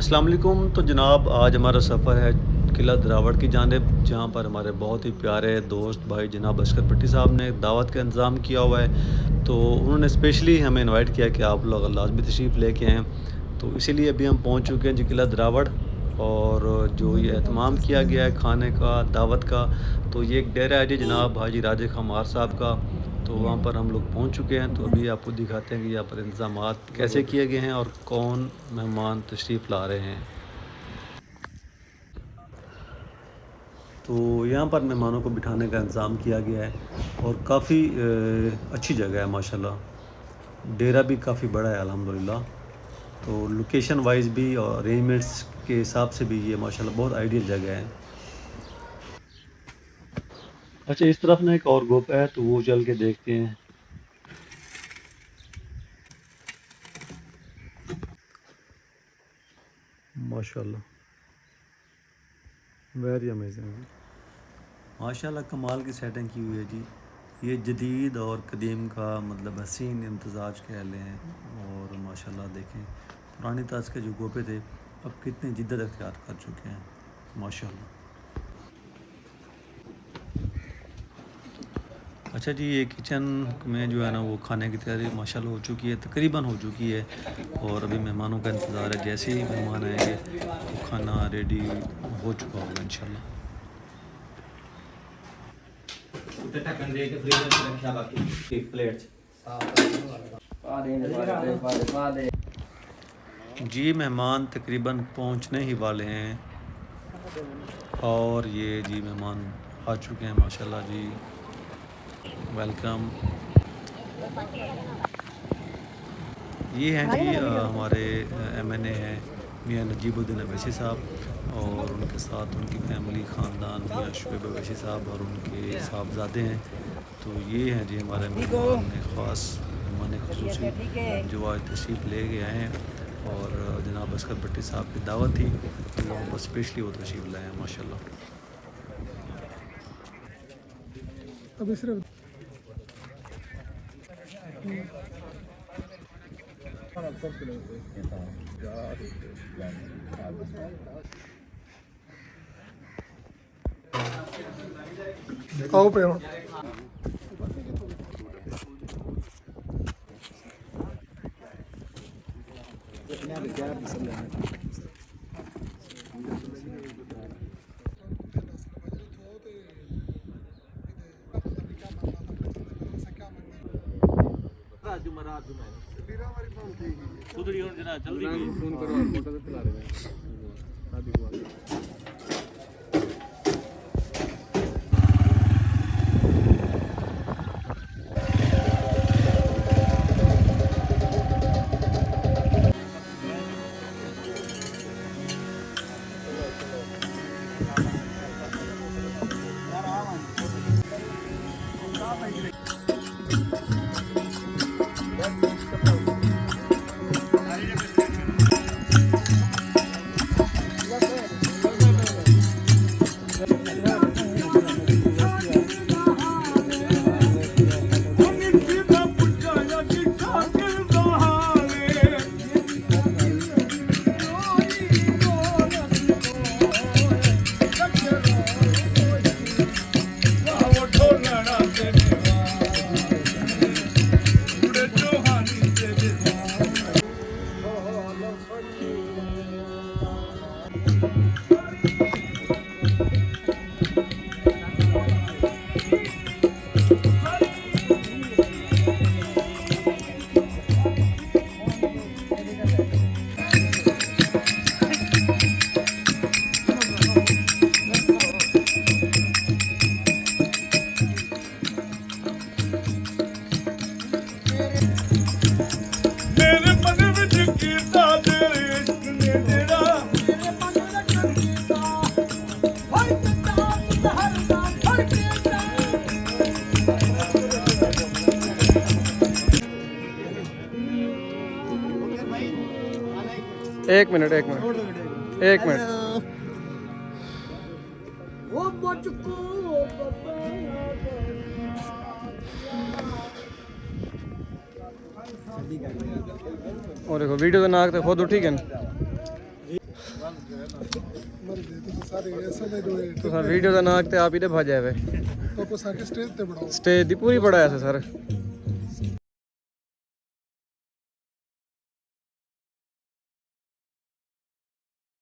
अस्सलाम वालेकुम। तो जनाब आज हमारा सफ़र है किला द्रावड़ की जानिब, जहाँ पर हमारे बहुत ही प्यारे दोस्त भाई जनाब अस्कर भट्टी साहब ने दावत का इंतज़ाम किया हुआ है। तो उन्होंने स्पेशली हमें इनवाइट किया कि आप लोग लाजमी तशरीफ़ लेके आएँ। तो इसीलिए अभी हम पहुँच चुके हैं जी किला द्रावड़। और जो ये एहतमाम किया गया है खाने का, दावत का, तो ये एक डेरा है जी जनाब हाजी राजे खमार साहब का। तो वहाँ पर हम लोग पहुँच चुके हैं। तो अभी आपको दिखाते हैं कि यहाँ पर इंतज़ामात कैसे किए गए हैं और कौन मेहमान तशरीफ़ ला रहे हैं। तो यहाँ पर मेहमानों को बिठाने का इंतज़ाम किया गया है और काफ़ी अच्छी जगह है माशाल्लाह। डेरा भी काफ़ी बड़ा है अल्हम्दुलिल्लाह। तो लोकेशन वाइज़ भी और अरेंजमेंट्स के हिसाब से भी ये माशाल्लाह बहुत आइडियल जगह है। अच्छा, इस तरफ ना एक और गुफा है, तो वो चल के देखते हैं। माशाल्लाह, वेरी अमेजिंग जी। माशाल्लाह कमाल की सेटिंग की हुई है जी। ये जदीद और कदीम का मतलब हसीन इम्तजाज कह लें। और माशाल्लाह देखें पुरानी तर्ज के जो गोपे थे अब कितनी जिद्दत अख्तियार कर चुके हैं माशाल्लाह। अच्छा जी, ये किचन में जो है ना वो खाने की तैयारी माशाल्लाह हो चुकी है, तकरीबन हो चुकी है। और अभी मेहमानों का इंतज़ार है, जैसे ही मेहमान आएंगे तो खाना रेडी हो चुका होगा इंशाल्लाह। जी मेहमान तकरीबन पहुंचने ही वाले हैं। और ये जी मेहमान आ चुके हैं माशाल्लाह जी। वेलकम। ये हैं जी हमारे एमएनए हैं मियां नजीबुद्दीन अवैसी साहब और उनके साथ उनकी फैमिली ख़ानदान मियां शुएब अवैसी साहब और उनके साहबजादे हैं। तो ये हैं जी हमारे मेहमान ख़ास मेहमान ख़ुसूसी जो आज तशरीफ़ ले गए आए हैं। और जनाब अस्कर भट्टी साहब की दावत थी तो वहाँ पर स्पेशली वो तशरीफ़ लाए हैं माशाल्लाह। अभी सिर्फ आओ पे एक मिनट और देखो वीडियो तो नाक तो खुद उठी गए। ਸਾਰੇ ਅਸਲ ਦੇ ਤੁਸੀਂ ਵੀਡੀਓ ਦਾ ਨਾਂ ਤੇ ਆਪ ਹੀ ਤੇ ਭਜਾਇਆ ਵੇ ਪਾਪਾ ਸਾਕੇ ਸਟੇਜ ਤੇ ਬਣਾਓ ਸਟੇਜ ਦੀ ਪੂਰੀ ਬਣਾਇਆ ਸੀ ਸਰ